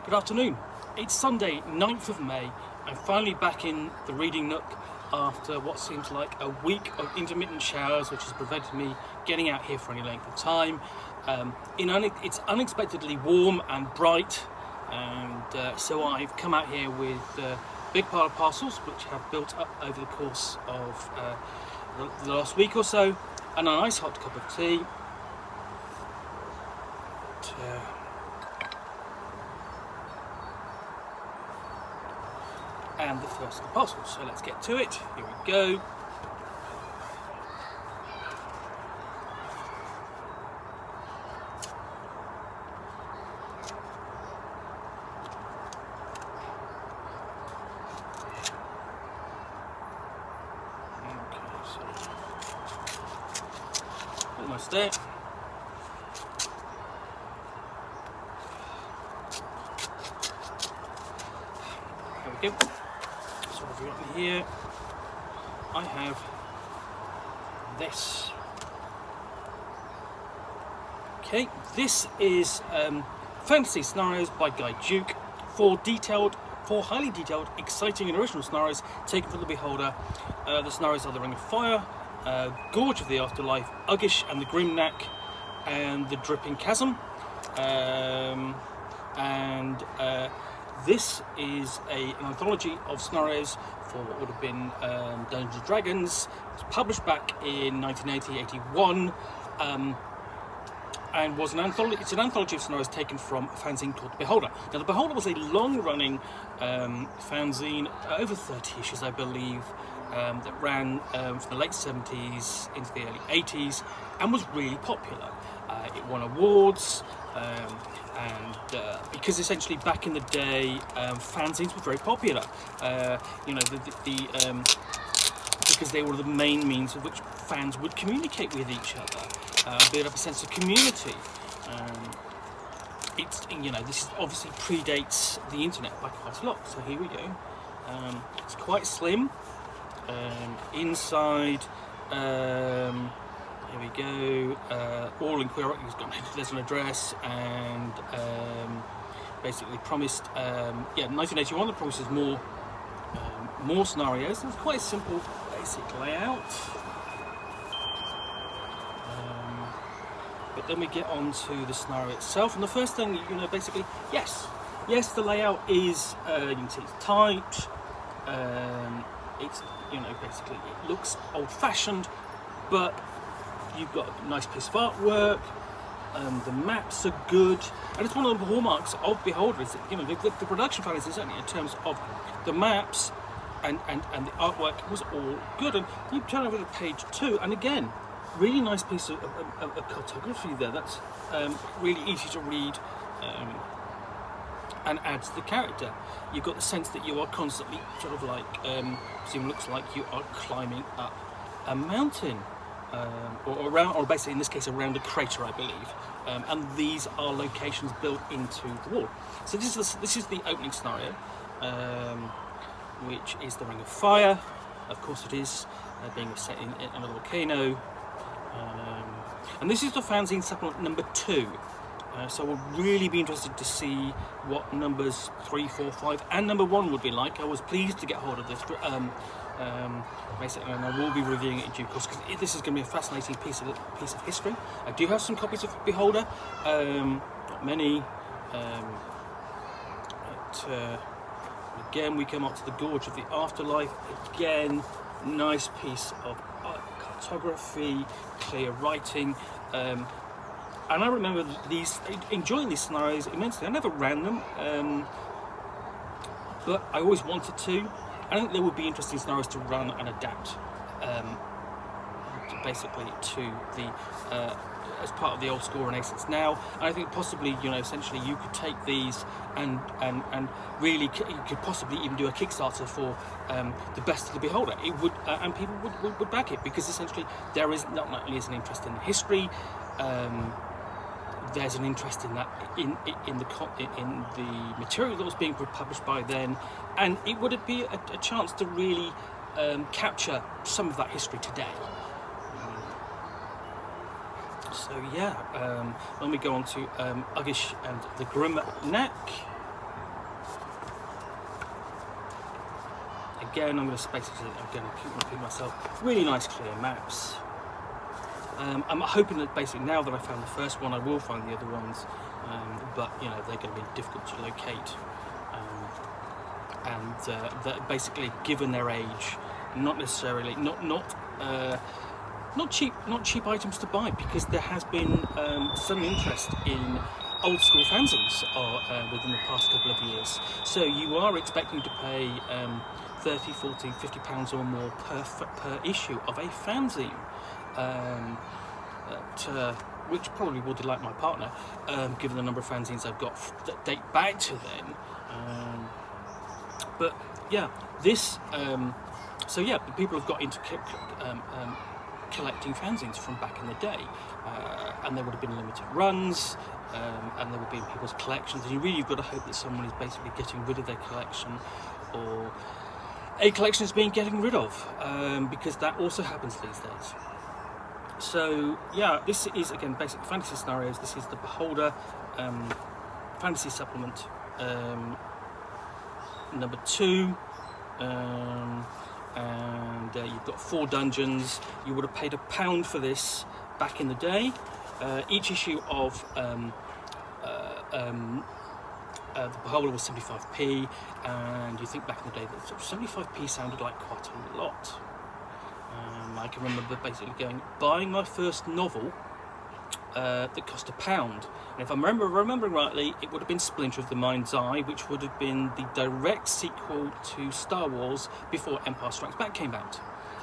Good afternoon. It's Sunday, 9th of May. I'm finally back in the reading nook after what seems like a week of intermittent showers, which has prevented me getting out here for any length of time. It's unexpectedly warm and bright, and so I've come out here with a big pile of parcels which have built up over the course of the last week or so, and a nice hot cup of tea. And the first of the parcels, so let's get to it. Here we go. Okay, so almost there. There we go. So what have we got in here? I have this. Okay, this is Fantasie Scenarios by Guy Duke. Four highly detailed, exciting and original scenarios taken from the Beholder. The scenarios are The Ring of Fire, Gorge of the Afterlife, Uggish and the Grim Knack, and The Dripping Chasm. This is an anthology of scenarios for what would have been Dungeons and Dragons. It was published back in 1980-81, and was an anthology. It's an anthology of scenarios taken from a fanzine called The Beholder. Now, The Beholder was a long-running fanzine, over 30 issues, I believe, that ran from the late 70s into the early 80s, and was really popular. It won awards. Because essentially back in the day, fanzines were very popular. Because they were the main means of which fans would communicate with each other, build up a sense of community. This obviously predates the internet by quite a lot. So here we go. It's quite slim. Inside. Here we go, all in queer. There's an address, and basically promised, 1981, that promises more scenarios. It's quite a simple, basic layout. But then we get on to the scenario itself, and the first thing, basically, yes, the layout is, you can see it's tight. It's, basically, it looks old-fashioned, but you've got a nice piece of artwork, the maps are good, and it's one of the hallmarks of Beholder is that, the production values, certainly in terms of the maps and the artwork, was all good. And you turn over to page 2, and again, really nice piece of cartography there. That's really easy to read and adds to the character. You've got the sense that you are constantly sort of like, looks like you are climbing up a mountain. Or basically in this case around a crater, I believe, and these are locations built into the wall. So this is the opening scenario, which is The Ring of Fire. Of course it is, being set in another volcano, and this is the fanzine supplement number 2. So we'll really be interested to see what numbers 3, 4, 5, and number 1 would be like. I was pleased to get hold of this. Basically, and I will be reviewing it in due course, because this is going to be a fascinating piece of history. I do have some copies of Beholder, not many. Again, we come up to the Gorge of the Afterlife. Again, nice piece of cartography, clear writing, and I remember enjoying these scenarios immensely. I never ran them, but I always wanted to. I think there would be interesting scenarios to run and adapt, basically to the as part of the old school Renaissance now. And I think possibly, essentially you could take these and really you could possibly even do a Kickstarter for the best of the Beholder. It would, and people would back it, because essentially there is not only is an interest in the history. There's an interest in that in the material that was being published by then, and it would be a chance to really capture some of that history today. So yeah, when we go on to Uggish and the Grim Knack, again, I'm going to basically repeat myself. Really nice, clear maps. I'm hoping that basically now that I found the first one, I will find the other ones, but you know they're going to be difficult to locate, and that basically, given their age, not necessarily not cheap items to buy, because there has been some interest in old school fanzines within the past couple of years. So you are expecting to pay 30, 40, 50 pounds or more per issue of a fanzine, which probably will delight my partner, given the number of fanzines I've got that date back to then. But yeah, this. So yeah, people have got into collecting fanzines from back in the day, and there would have been limited runs, and there would be in people's collections, and you've got to hope that someone is basically getting rid of their collection, or a collection is being getting rid of, because that also happens these days. So yeah, this is again basic Fantasy Scenarios. This is the Beholder Fantasy Supplement number 2. And you've got 4 dungeons. You would have paid £1 for this back in the day. Each issue of the Beholder was 75p, and you think back in the day that 75p sounded like quite a lot. I can remember basically buying my first novel that cost £1. And if I'm remembering rightly, it would have been Splinter of the Mind's Eye, which would have been the direct sequel to Star Wars before Empire Strikes Back came out.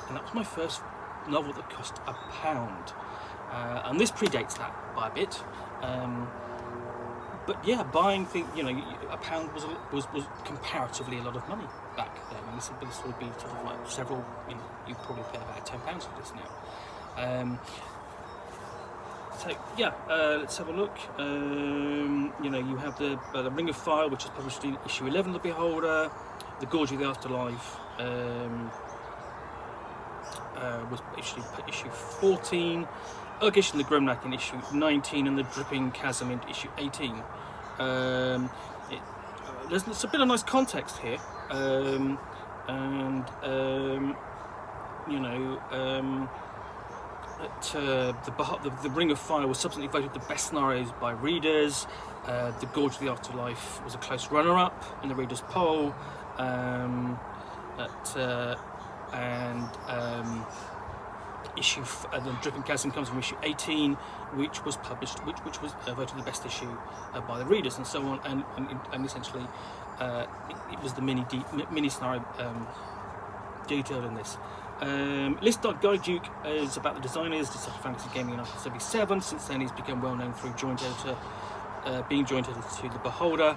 And that was my first novel that cost £1. And this predates that by a bit. But yeah, buying things, you know, £1 was comparatively a lot of money back then. And this would be sort of like several, you know, you probably pay about £10 for this now. So yeah, let's have a look. You know, you have the Ring of Fire, which is published in issue 11 of the Beholder. The Gorge of the Afterlife was issue 14. Urgish and the Grimnack in issue 19, and the Dripping Chasm in issue 18. There's a bit of nice context here, you know. The Ring of Fire was subsequently voted the best scenarios by readers. The Gorge of the Afterlife was a close runner-up in the readers' poll, and the Dripping Chasm comes from issue 18, which was published, which was voted the best issue by the readers, and so on, and essentially it was the mini scenario detailed in this. List.Guy Duke is about the designers, decided Fantasy Gaming in 1977. Since then, he's become well known through being joint editor to the Beholder,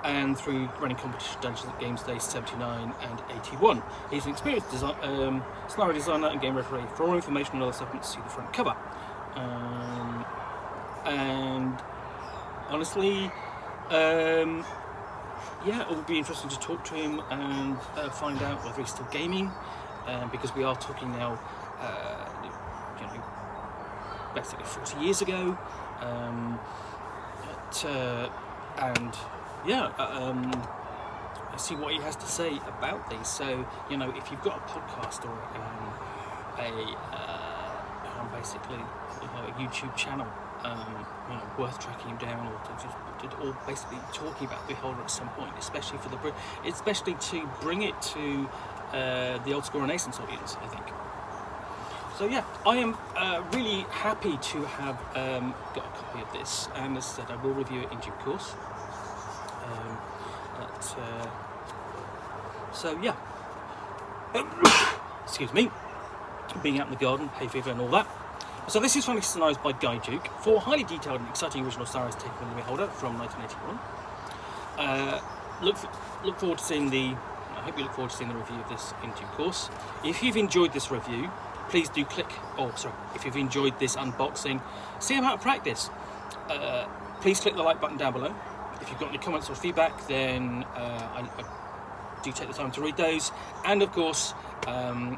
and through running competition dungeons at Games Day 79 and 81. He's an experienced scenario designer and game referee. For all information on other supplements, see the front cover. And honestly, yeah, it would be interesting to talk to him and find out whether he's still gaming. Because we are talking now, you know, basically 40 years ago, and yeah, I see what he has to say about these. So, you know, if you've got a podcast or basically, you know, a YouTube channel, you know, worth tracking him down, or basically talking about the Beholder at some point, especially to bring it to the old school Renaissance audience, I think. So yeah, I am really happy to have got a copy of this, and as I said, I will review it in due course. So yeah, excuse me, being out in the garden, hay fever and all that. So this is Fantasy Scenarios by Guy Duke, 4 highly detailed and exciting original scenarios taken from the Beholder from 1981. Look forward to seeing I hope you look forward to seeing the review of this in due course. If you've enjoyed this review, please do if you've enjoyed this unboxing, see I'm out of practice. Please click the like button down below. If you've got any comments or feedback, then I do take the time to read those. And of course,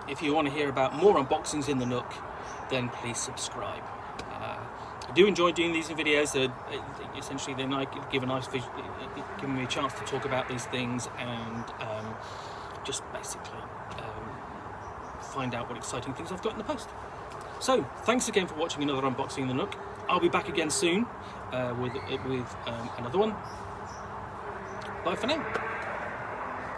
if you want to hear about more unboxings in the Nook, then please subscribe. I do enjoy doing these videos. Essentially, they give me a chance to talk about these things, and just basically find out what exciting things I've got in the post. So, thanks again for watching another unboxing of the Nook. I'll be back again soon with another one. Bye for now.